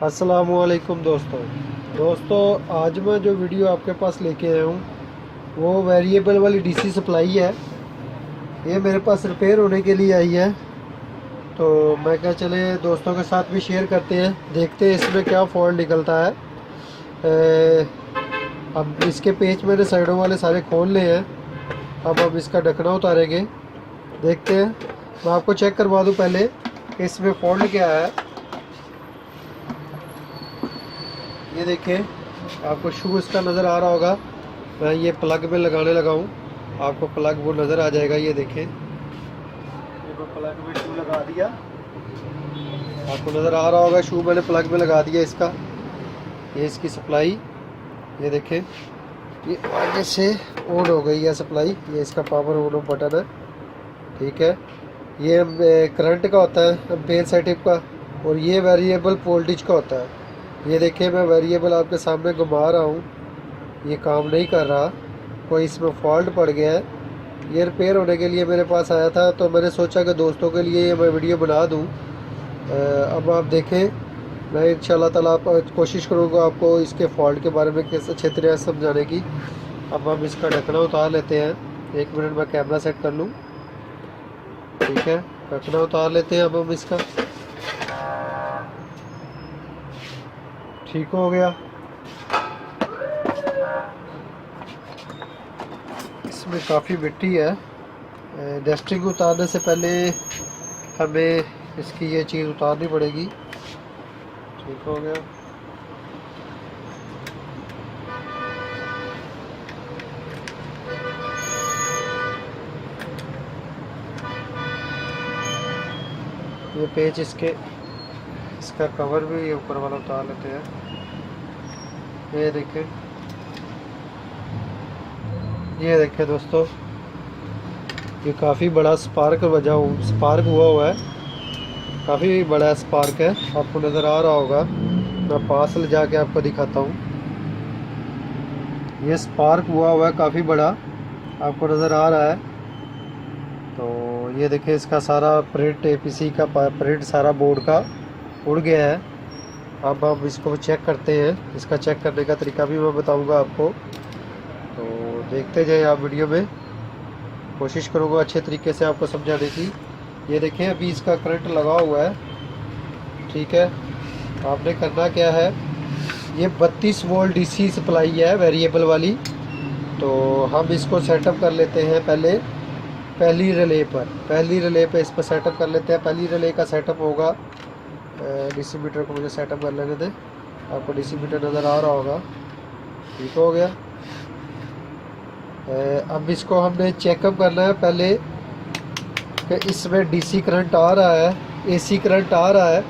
अस्सलामुअलैकुम दोस्तों, आज मैं जो वीडियो आपके पास लेके आया हूँ वो वेरिएबल वाली डीसी सप्लाई है। ये मेरे पास रिपेयर होने के लिए आई है, तो मैं क्या चले दोस्तों के साथ भी शेयर करते हैं, देखते हैं इसमें क्या फॉल्ट निकलता है। अब इसके पेच मैंने साइडों वाले सारे खोल लिए हैं। अब हम इसका ढकना उतारेंगे, देखते हैं। मैं आपको चेक करवा दूँ पहले कि इसमें फॉल्ट क्या है। ये देखिए, आपको शू इसका नज़र आ रहा होगा। मैं ये प्लग में लगाने लगा हूँ, आपको प्लग वो नज़र आ जाएगा। ये देखें, ये मैं प्लग में शू लगा दिया, आपको नज़र आ रहा होगा। शू मैंने प्लग में लगा दिया इसका। ये इसकी सप्लाई, ये देखें, ये आगे से ऑन हो गई है सप्लाई। ये इसका पावर ऑन बटन है, ठीक है। ये करंट का होता है, एम्पेयर सेटिंग का, और ये वेरिएबल वोल्टेज का होता है। ये देखिए, मैं वेरिएबल आपके सामने घुमा रहा हूँ, ये काम नहीं कर रहा, कोई इसमें फॉल्ट पड़ गया है। ये रिपेयर होने के लिए मेरे पास आया था, तो मैंने सोचा कि दोस्तों के लिए ये मैं वीडियो बना दूँ। अब आप देखें, मैं इंशाल्लाह ताला कोशिश करूँगा आपको इसके फॉल्ट के बारे में किस अच्छे तरह समझाने की। अब हम इसका ढकना उतार लेते हैं। 1 मिनट में कैमरा सेट कर लूँ, ठीक है। ढकना उतार लेते हैं अब हम इसका। ठीक हो गया। इसमें काफ़ी मिट्टी है, डस्टिंग उतारने से पहले हमें इसकी ये चीज़ उतारनी पड़ेगी। ठीक हो गया। ये पेज इसका कवर भी ये ऊपर वाला उतार लेते हैं। ये देखें दोस्तों, ये काफ़ी बड़ा स्पार्क हुआ हुआ है, काफ़ी बड़ा स्पार्क है, आपको नज़र आ रहा होगा। मैं पास ले जाके आपको दिखाता हूँ। ये स्पार्क हुआ है काफ़ी बड़ा, आपको नज़र आ रहा है। तो ये देखिए, इसका सारा प्रिंट एपीसी का प्रिंट सारा बोर्ड का उड़ गया है। अब हम इसको चेक करते हैं। इसका चेक करने का तरीका भी मैं बताऊंगा आपको, तो देखते जाए आप वीडियो में। कोशिश करूंगा अच्छे तरीके से आपको समझाने की। ये देखें, अभी इसका करंट लगा हुआ है, ठीक है। आपने करना क्या है, ये 32 वोल्ट डीसी सप्लाई है वेरिएबल वाली। तो हम इसको सेटअप कर लेते हैं पहली रिले पे इस पर सेटअप कर लेते हैं। पहली रिले का सेटअप होगा, डीसी मीटर को मुझे सेटअप कर लेने दें। आपको डीसी मीटर नज़र आ रहा होगा, ठीक हो गया। अब इसको हमने चेकअप करना है पहले कि इसमें डीसी करंट आ रहा है, एसी करंट आ रहा है।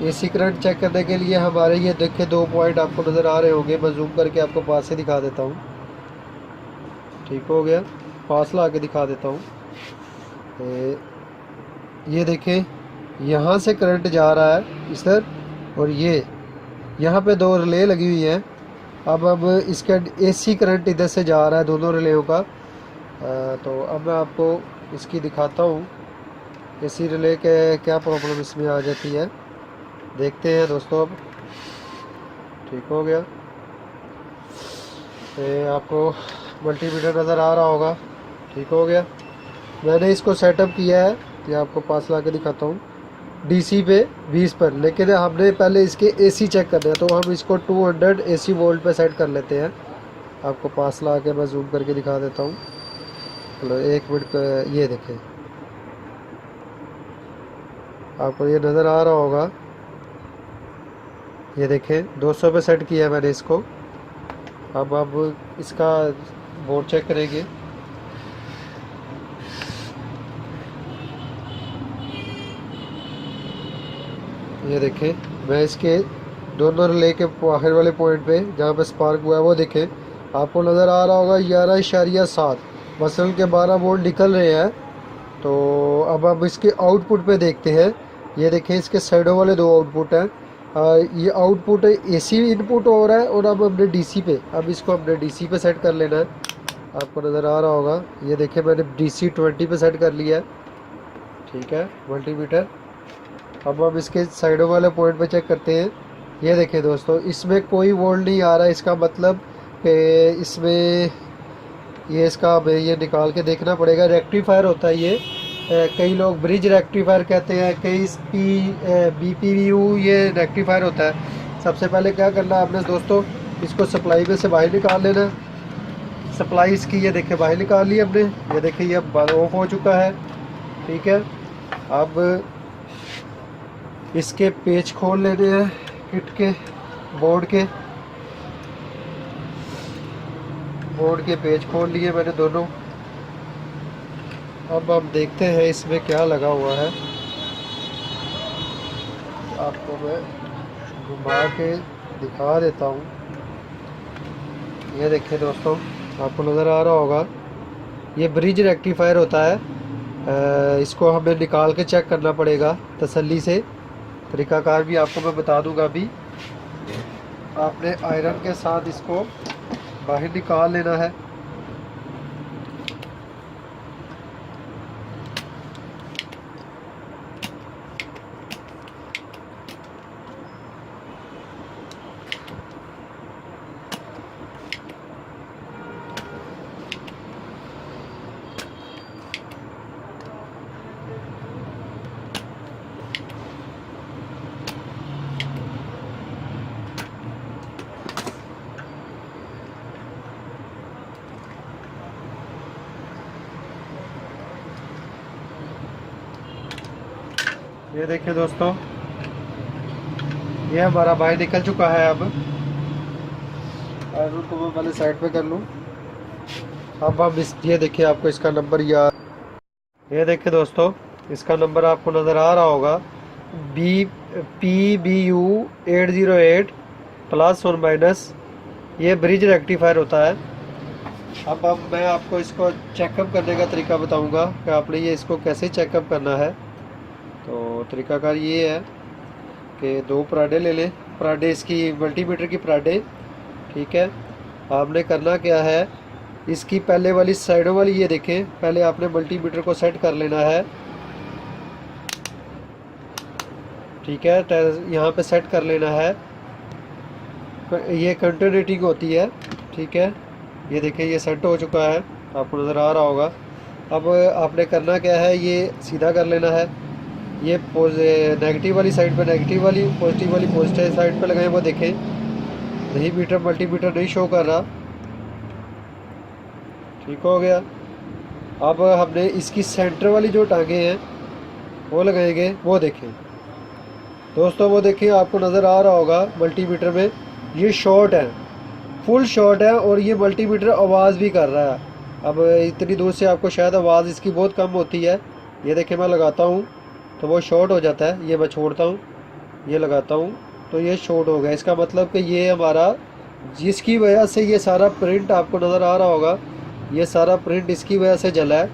एसी करंट चेक करने के लिए हमारे ये देखे 2 पॉइंट आपको नज़र आ रहे होंगे। मैं जूम करके आपको पास से दिखा देता हूँ, ठीक हो गया। पास ला के दिखा देता हूँ। ये देखें, यहाँ से करंट जा रहा है इधर, और ये यहाँ पे 2 रिले लगी हुई हैं। अब इसका एसी करंट इधर से जा रहा है, दोनों रिलेयों का। तो अब मैं आपको इसकी दिखाता हूँ एसी रिले के क्या प्रॉब्लम इसमें आ जाती है। देखते हैं दोस्तों। अब ठीक हो गया। आपको मल्टीमीटर नज़र आ रहा होगा, ठीक हो गया। मैंने इसको सेटअप किया है, ये आपको पास ला के दिखाता हूँ, डीसी पे 20 पर। लेकिन हमने पहले इसके एसी चेक करना है, तो हम इसको 200 एसी वोल्ट पे सेट कर लेते हैं। आपको पास ला के मैं जूम करके दिखा देता हूँ। चलो 1 मिनट का, ये देखें, आपको ये नज़र आ रहा होगा। ये देखें, 200 पे सेट किया है मैंने इसको। अब इसका बोर्ड चेक करेंगे। ये देखें, मैं इसके दोनों रिले के आखिर वाले पॉइंट पे जहाँ पे स्पार्क हुआ है वो देखें, आपको नज़र आ रहा होगा 11.7 मसल के 12 वोल्ट निकल रहे हैं। तो अब हम इसके आउटपुट पे देखते हैं। ये देखें, इसके साइडों वाले 2 आउटपुट हैं। ये आउटपुट एसी इनपुट हो रहा है, और अब हमने डीसी पे, अब इसको हमने डीसी पे सेट कर लेना है। आपको नज़र आ रहा होगा, ये देखें, मैंने डीसी 20 पे सेट कर लिया है, ठीक है, मल्टीमीटर। अब हम इसके साइडों वाले पॉइंट पे चेक करते हैं। ये देखिए दोस्तों, इसमें कोई वोल्ट नहीं आ रहा, इसका मतलब कि इसमें ये इसका हमें ये निकाल के देखना पड़ेगा। रेक्टिफायर होता है ये, कई लोग ब्रिज रेक्टिफायर कहते हैं, कई BPU ये रेक्टिफायर होता है। सबसे पहले क्या करना है आपने दोस्तों, इसको सप्लाई में से बाहर निकाल लेना। सप्लाई इसकी ये देखिए बाहर निकाल ली हमने, ये देखिए ये ऑफ हो चुका है। ठीक है, अब इसके पेच खोल लेने हैं किट के, बोर्ड के पेच खोल लिए मैंने दोनों। अब हम देखते हैं इसमें क्या लगा हुआ है, आपको मैं घुमा के दिखा देता हूँ। ये देखिए दोस्तों, आपको नज़र आ रहा होगा, ये ब्रिज रेक्टिफायर होता है। इसको हमें निकाल के चेक करना पड़ेगा तसल्ली से। तरीकाकार भी आपको मैं बता दूंगा। अभी आपने आयरन के साथ इसको बाहर निकाल लेना है। ये देखिए दोस्तों, ये हमारा बाहर निकल चुका है। अब आयरन को मैं पहले साइड पे कर लूँ। अब हम ये देखिए, आपको इसका नंबर याद, ये देखिए दोस्तों, इसका नंबर आपको नज़र आ रहा होगा, PBU 808 +1-। ये ब्रिज रेक्टिफायर होता है। अब मैं आपको इसको चेकअप करने का तरीका बताऊंगा कि आपने ये इसको कैसे चेकअप करना है। तो तरीकाकार ये है कि 2 पराडे ले लें, पराडे इसकी मल्टीमीटर की पराडे। ठीक है, आपने करना क्या है, इसकी पहले वाली साइडों वाली ये देखें, पहले आपने मल्टीमीटर को सेट कर लेना है। ठीक है, यहाँ पे सेट कर लेना है। ये कंटिन्यूटिंग होती है। ठीक है, ये देखिए ये सेट हो चुका है, आपको नज़र आ रहा होगा। अब आपने करना क्या है, ये सीधा कर लेना है। ये नेगेटिव वाली साइड पे नेगेटिव वाली, पॉजिटिव वाली पॉजिटिव साइड पे लगाएं। वो देखें नहीं, मीटर मल्टीमीटर नहीं शो कर रहा। ठीक हो गया। अब हमने इसकी सेंटर वाली जो टांगे हैं वो लगाएंगे। वो देखें दोस्तों, वो देखिए आपको नज़र आ रहा होगा मल्टीमीटर में ये शॉर्ट है, फुल शॉर्ट है, और ये मल्टीमीटर आवाज़ भी कर रहा है। अब इतनी दूर से आपको शायद आवाज़ इसकी बहुत कम होती है। ये देखिए मैं लगाता हूँ तो वो शॉर्ट हो जाता है, ये मैं छोड़ता हूँ, ये लगाता हूँ तो ये शॉर्ट हो गया। इसका मतलब कि ये हमारा, जिसकी वजह से ये सारा प्रिंट आपको नज़र आ रहा होगा, ये सारा प्रिंट इसकी वजह से जला है।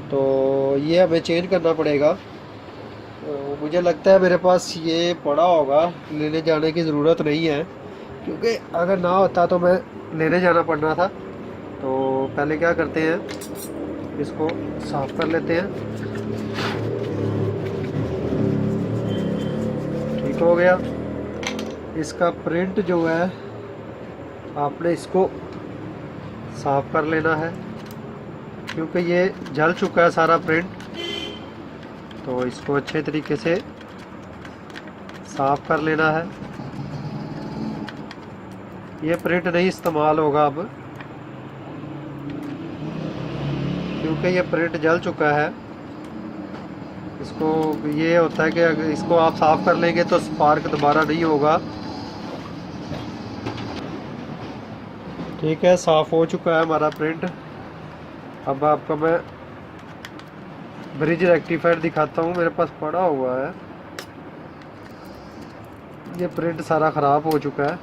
तो ये हमें चेंज करना पड़ेगा। तो मुझे लगता है मेरे पास ये पड़ा होगा, लेने जाने की ज़रूरत नहीं है, क्योंकि अगर ना होता तो मैं लेने जाना पड़ना था। तो पहले क्या करते हैं, इसको साफ़ कर लेते हैं। ठीक हो गया। इसका प्रिंट जो है आपने इसको साफ़ कर लेना है, क्योंकि ये जल चुका है सारा प्रिंट। तो इसको अच्छे तरीके से साफ़ कर लेना है। ये प्रिंट नहीं इस्तेमाल होगा अब, क्योंकि ये प्रिंट जल चुका है। इसको ये होता है कि अगर इसको आप साफ़ कर लेंगे तो स्पार्क दोबारा नहीं होगा। ठीक है, साफ़ हो चुका है हमारा प्रिंट। अब आपको मैं ब्रिज रेक्टिफायर दिखाता हूँ, मेरे पास पड़ा हुआ है। ये प्रिंट सारा ख़राब हो चुका है।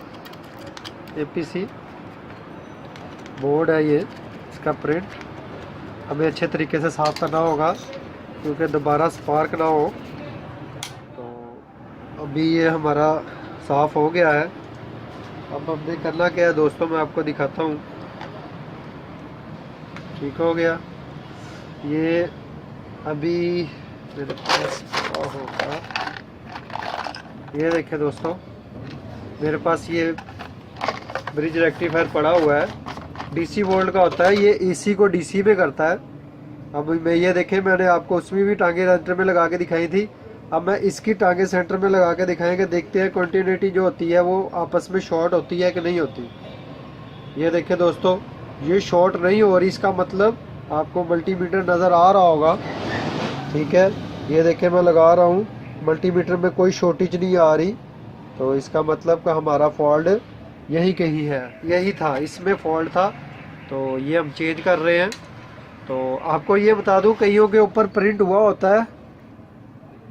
APC बोर्ड है ये, इसका प्रिंट हमें अच्छे तरीके से साफ़ करना होगा, क्योंकि दोबारा स्पार्क ना हो। तो अभी ये हमारा साफ़ हो गया है। अब हमने करना क्या है दोस्तों, मैं आपको दिखाता हूँ। ठीक हो गया। ये अभी मेरे पास होगा, ये देखिए दोस्तों, मेरे पास ये ब्रिज रेक्टिफायर पड़ा हुआ है, डीसी वोल्ट का होता है, ये एसी को डीसी में करता है। अब मैं ये देखें, मैंने आपको उसमें भी टांगे सेंटर में लगा के दिखाई थी, अब मैं इसकी टांगे सेंटर में लगा के दिखाएंगे, देखते हैं कंटिन्यूटी जो होती है वो आपस में शॉर्ट होती है कि नहीं होती। ये देखिए दोस्तों, ये शॉर्ट नहीं हो रही, इसका मतलब आपको मल्टीमीटर नज़र आ रहा होगा, ठीक है। ये देखिए मैं लगा रहा हूँ, मल्टीमीटर में कोई शॉर्टेज नहीं आ रही, तो इसका मतलब का हमारा फॉल्ट यही कहीं है, यही था, इसमें फॉल्ट था, तो ये हम चेंज कर रहे हैं। तो आपको ये बता दूं, कईयों के ऊपर प्रिंट हुआ होता है,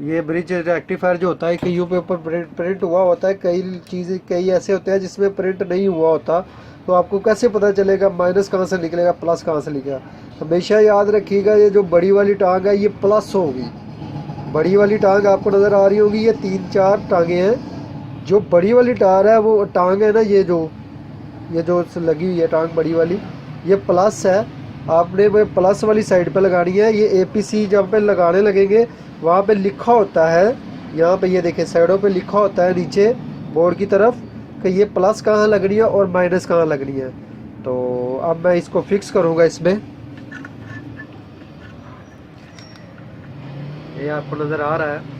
ये ब्रिज रेक्टिफायर जो होता है कईयों पे ऊपर प्रिंट हुआ होता है, कई ऐसे होते हैं जिसमें प्रिंट नहीं हुआ होता, तो आपको कैसे पता चलेगा माइनस कहाँ से निकलेगा प्लस कहाँ से निकलेगा। हमेशा याद रखिएगा, ये जो बड़ी वाली टांग है ये प्लस होगी, बड़ी वाली टांग आपको नज़र आ रही होगी, ये 3-4 टांगे हैं। जो बड़ी वाली टार है वो टांग है ना, ये जो लगी हुई है टांग बड़ी वाली, ये प्लस है, आपने वो प्लस वाली साइड पे लगानी है। ये एपीसी जब पे लगाने लगेंगे वहाँ पे लिखा होता है, यहाँ पे ये देखें साइडों पे लिखा होता है नीचे बोर्ड की तरफ कि ये प्लस कहाँ लगनी है और माइनस कहाँ लगनी है। तो अब मैं इसको फिक्स करूँगा इसमें, ये आपको नज़र आ रहा है।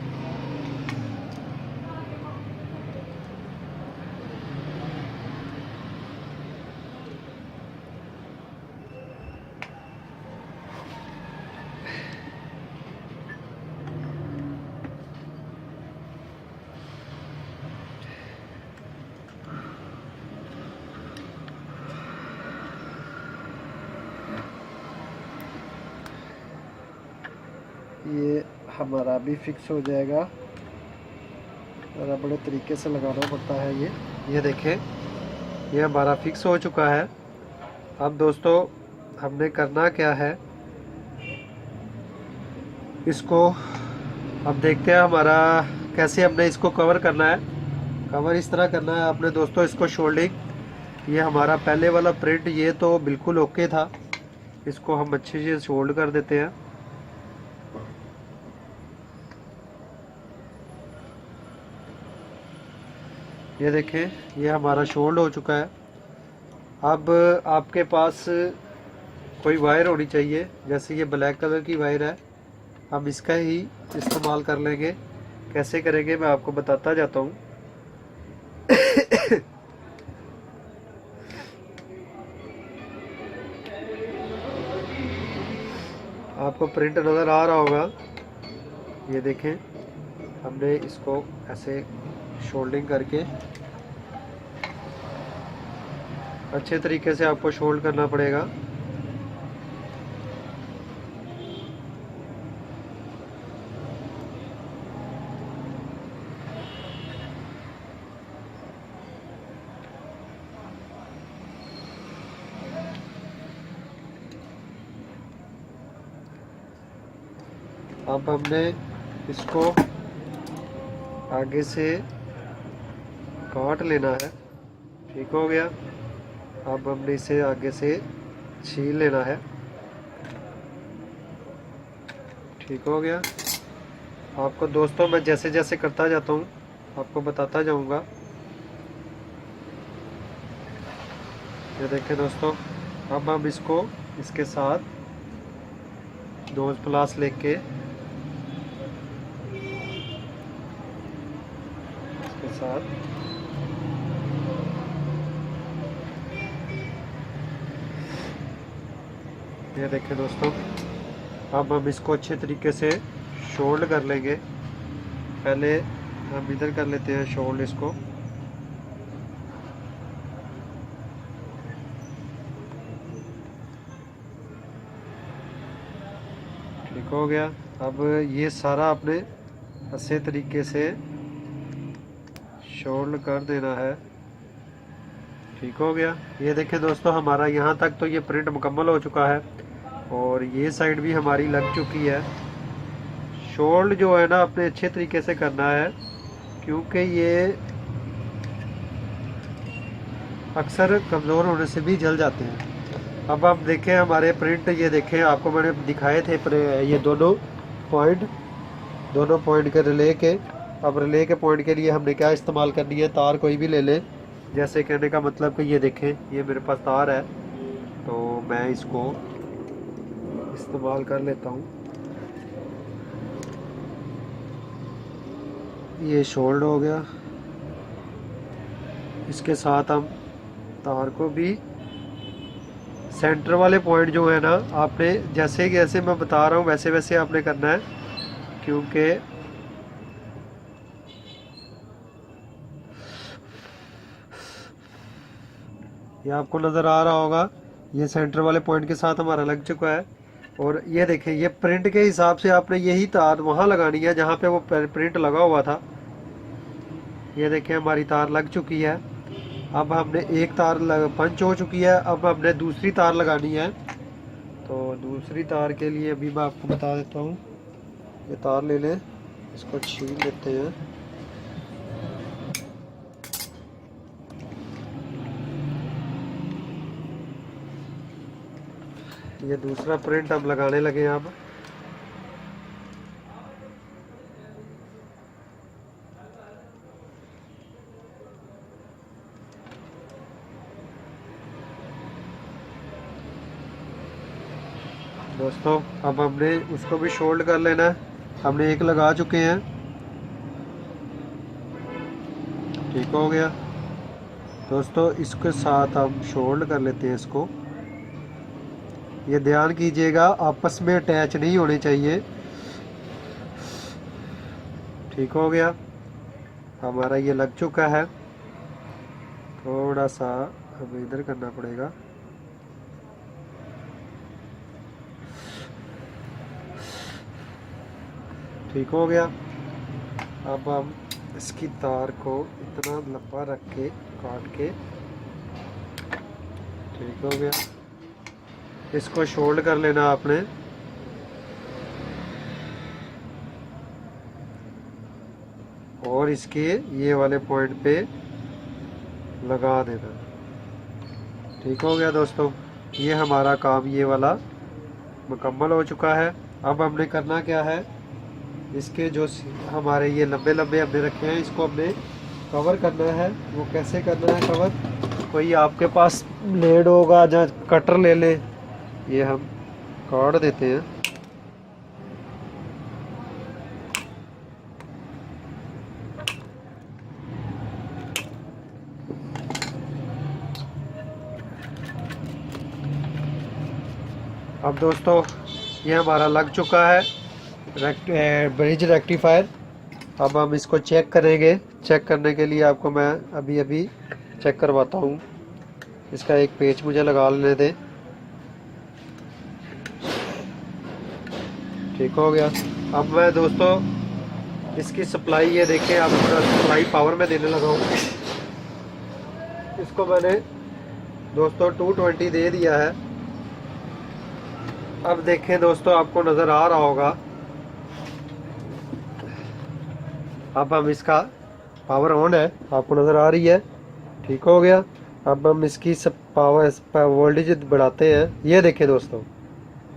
ये हमारा भी फिक्स हो जाएगा, ज़रा बड़े तरीके से लगाना पड़ता है ये देखें, ये हमारा फिक्स हो चुका है। अब दोस्तों हमने करना क्या है, इसको अब देखते हैं हमारा कैसे हमने इसको कवर करना है। कवर इस तरह करना है आपने दोस्तों, इसको शोल्डिंग, ये हमारा पहले वाला प्रिंट ये तो बिल्कुल ओके था, इसको हम अच्छे से शोल्ड कर देते हैं। ये देखें ये हमारा शोल्ड हो चुका है। अब आपके पास कोई वायर होनी चाहिए, जैसे ये ब्लैक कलर की वायर है, हम इसका ही इस्तेमाल कर लेंगे। कैसे करेंगे मैं आपको बताता जाता हूँ। आपको प्रिंट नज़र आ रहा होगा, ये देखें हमने इसको ऐसे शोल्डिंग करके अच्छे तरीके से आपको शोल्ड करना पड़ेगा। अब हमने इसको आगे से काट लेना है, ठीक हो गया। अब हमने इसे आगे से छील लेना है, ठीक हो गया। आपको दोस्तों मैं जैसे जैसे करता जाता हूँ आपको बताता जाऊँगा। ये देखें दोस्तों, अब हम इसको इसके साथ नोज प्लास लेके इसके साथ ये देखें दोस्तों, अब हम इसको अच्छे तरीके से शोल्ड कर लेंगे। पहले हम इधर कर लेते हैं शोल्ड इसको, ठीक हो गया। अब ये सारा आपने अच्छे तरीके से शोल्ड कर देना है, ठीक हो गया। ये देखें दोस्तों, हमारा यहाँ तक तो ये प्रिंट मुकम्मल हो चुका है और ये साइड भी हमारी लग चुकी है। शोल्ड जो है ना अपने अच्छे तरीके से करना है, क्योंकि ये अक्सर कमज़ोर होने से भी जल जाते हैं। अब आप देखें हमारे प्रिंट, ये देखें आपको मैंने दिखाए थे ये दोनों पॉइंट के रिले के, अब रिले के पॉइंट के लिए हमने क्या इस्तेमाल करनी है, तार कोई भी ले लें। जैसे कहने का मतलब कि ये देखें, ये मेरे पास तार है तो मैं इसको इस्तेमाल कर लेता हूँ। ये शोल्ड हो गया, इसके साथ हम तार को भी सेंटर वाले पॉइंट जो है ना, आपने जैसे जैसे मैं बता रहा हूँ वैसे वैसे आपने करना है, क्योंकि ये आपको नज़र आ रहा होगा, ये सेंटर वाले पॉइंट के साथ हमारा लग चुका है। और ये देखें, ये प्रिंट के हिसाब से आपने यही तार वहाँ लगानी है जहाँ पे वो प्रिंट लगा हुआ था। ये देखें हमारी तार लग चुकी है। अब हमने एक तार पंच हो चुकी है, अब हमने दूसरी तार लगानी है। तो दूसरी तार के लिए अभी मैं आपको बता देता हूँ। ये तार ले लें, इसको छील लेते हैं। ये दूसरा प्रिंट हम लगाने लगे हैं। अब दोस्तों, अब हमने उसको भी शोल्ड कर लेना है। हमने एक लगा चुके हैं, ठीक हो गया दोस्तों। इसके साथ हम शोल्ड कर लेते हैं इसको। ये ध्यान कीजिएगा, आपस में अटैच नहीं होने चाहिए। ठीक हो गया, हमारा ये लग चुका है। थोड़ा सा हमें इधर करना पड़ेगा। ठीक हो गया। अब हम इसकी तार को इतना लंबा रख के काट के, ठीक हो गया, इसको शोल्ड कर लेना आपने। और इसके ये वाले पॉइंट पे लगा देना। ठीक हो गया दोस्तों, ये हमारा काम ये वाला मुकम्मल हो चुका है। अब हमने करना क्या है, इसके जो हमारे ये लंबे लंबे हमने रखे हैं, इसको हमने कवर करना है। वो कैसे करना है कवर, कोई आपके पास ब्लेड होगा या कटर ले ले, ये हम काट देते हैं। अब दोस्तों, ये हमारा लग चुका है ब्रिज रेक्टिफायर। अब हम इसको चेक करेंगे। चेक करने के लिए आपको मैं अभी अभी चेक करवाता हूँ। इसका एक पेच मुझे लगा लेने दें। ठीक हो गया। अब मैं दोस्तों इसकी सप्लाई, ये देखिए आपको सप्लाई पावर में देने लगा हूँ। इसको मैंने दोस्तों 220 दे दिया है। अब देखें दोस्तों, आपको नज़र आ रहा होगा, अब हम इसका पावर ऑन है, आपको नज़र आ रही है। ठीक हो गया। अब हम इसकी सब पावर वोल्टेज बढ़ाते हैं। ये देखें दोस्तों,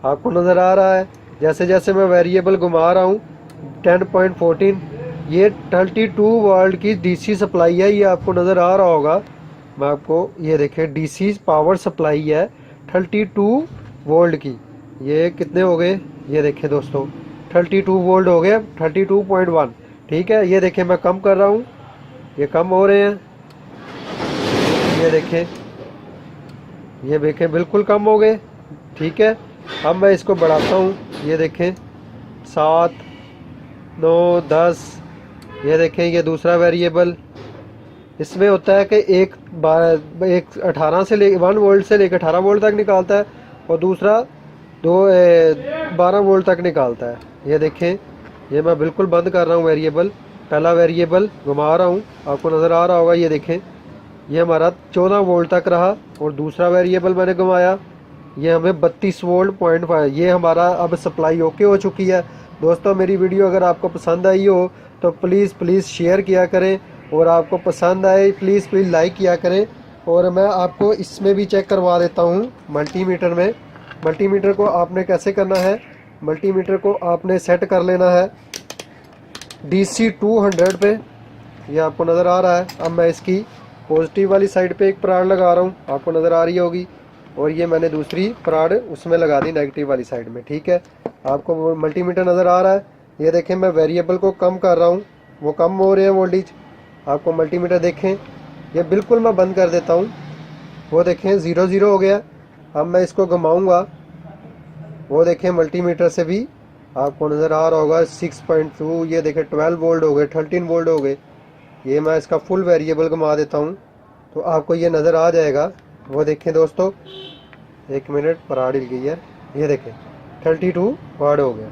आपको नज़र आ रहा है, जैसे जैसे मैं वेरिएबल घुमा रहा हूँ 10.14, ये 32 वोल्ट की डीसी सप्लाई है। ये आपको नज़र आ रहा होगा, मैं आपको ये देखें डीसी पावर सप्लाई है 32 वोल्ट की। ये कितने हो गए, ये देखें दोस्तों 32 वोल्ट हो गए, 32.1। ठीक है, ये देखें मैं कम कर रहा हूँ, ये कम हो रहे हैं। ये देखें, ये देखें बिल्कुल कम हो गए। ठीक है, अब मैं इसको बढ़ाता हूँ। ये देखें 7, 9, 10। ये देखें, ये दूसरा वेरिएबल, इसमें होता है कि एक 18 से ले 1 वोल्ट से लेकर 18 वोल्ट तक निकालता है, और दूसरा 12 वोल्ट तक निकालता है। ये देखें, ये मैं बिल्कुल बंद कर रहा हूँ वेरिएबल। पहला वेरिएबल घुमा रहा हूँ, आपको नज़र आ रहा होगा। ये देखें, ये हमारा 14 वोल्ट तक रहा, और दूसरा वेरिएबल मैंने घुमाया, ये हमें 32 वोल्ट 0.5। ये हमारा अब सप्लाई ओके हो चुकी है। दोस्तों, मेरी वीडियो अगर आपको पसंद आई हो तो प्लीज़ शेयर किया करें, और आपको पसंद आए प्लीज़ लाइक किया करें। और मैं आपको इसमें भी चेक करवा देता हूँ मल्टीमीटर में। मल्टीमीटर को आपने कैसे करना है, मल्टीमीटर को आपने सेट कर लेना है। DC 200 पे, ये आपको नज़र आ रहा है। अब मैं इसकी पॉजिटिव वाली साइड पे एक पराड लगा रहा हूँ, आपको नज़र आ रही होगी, और ये मैंने दूसरी पराड उसमें लगा दी नेगेटिव वाली साइड में। ठीक है, आपको वो मल्टीमीटर नज़र आ रहा है। ये देखें मैं वेरिएबल को कम कर रहा हूँ, वो कम हो रहे हैं वोल्टेज। आपको मल्टीमीटर देखें, ये बिल्कुल मैं बंद कर देता हूँ, वो देखें 0 हो गया। अब मैं इसको घुमाऊँगा, वो देखें मल्टीमीटर से भी आपको नज़र आ रहा होगा 6.2, ये देखें 12 वोल्ट हो गए, 13 वोल्ट हो गए। ये मैं इसका फुल वेरिएबल घुमा देता हूँ तो आपको ये नज़र आ जाएगा। वो देखें दोस्तों, 1 मिनट, पराड हिल गई है, ये देखें 32 वाट हो गया।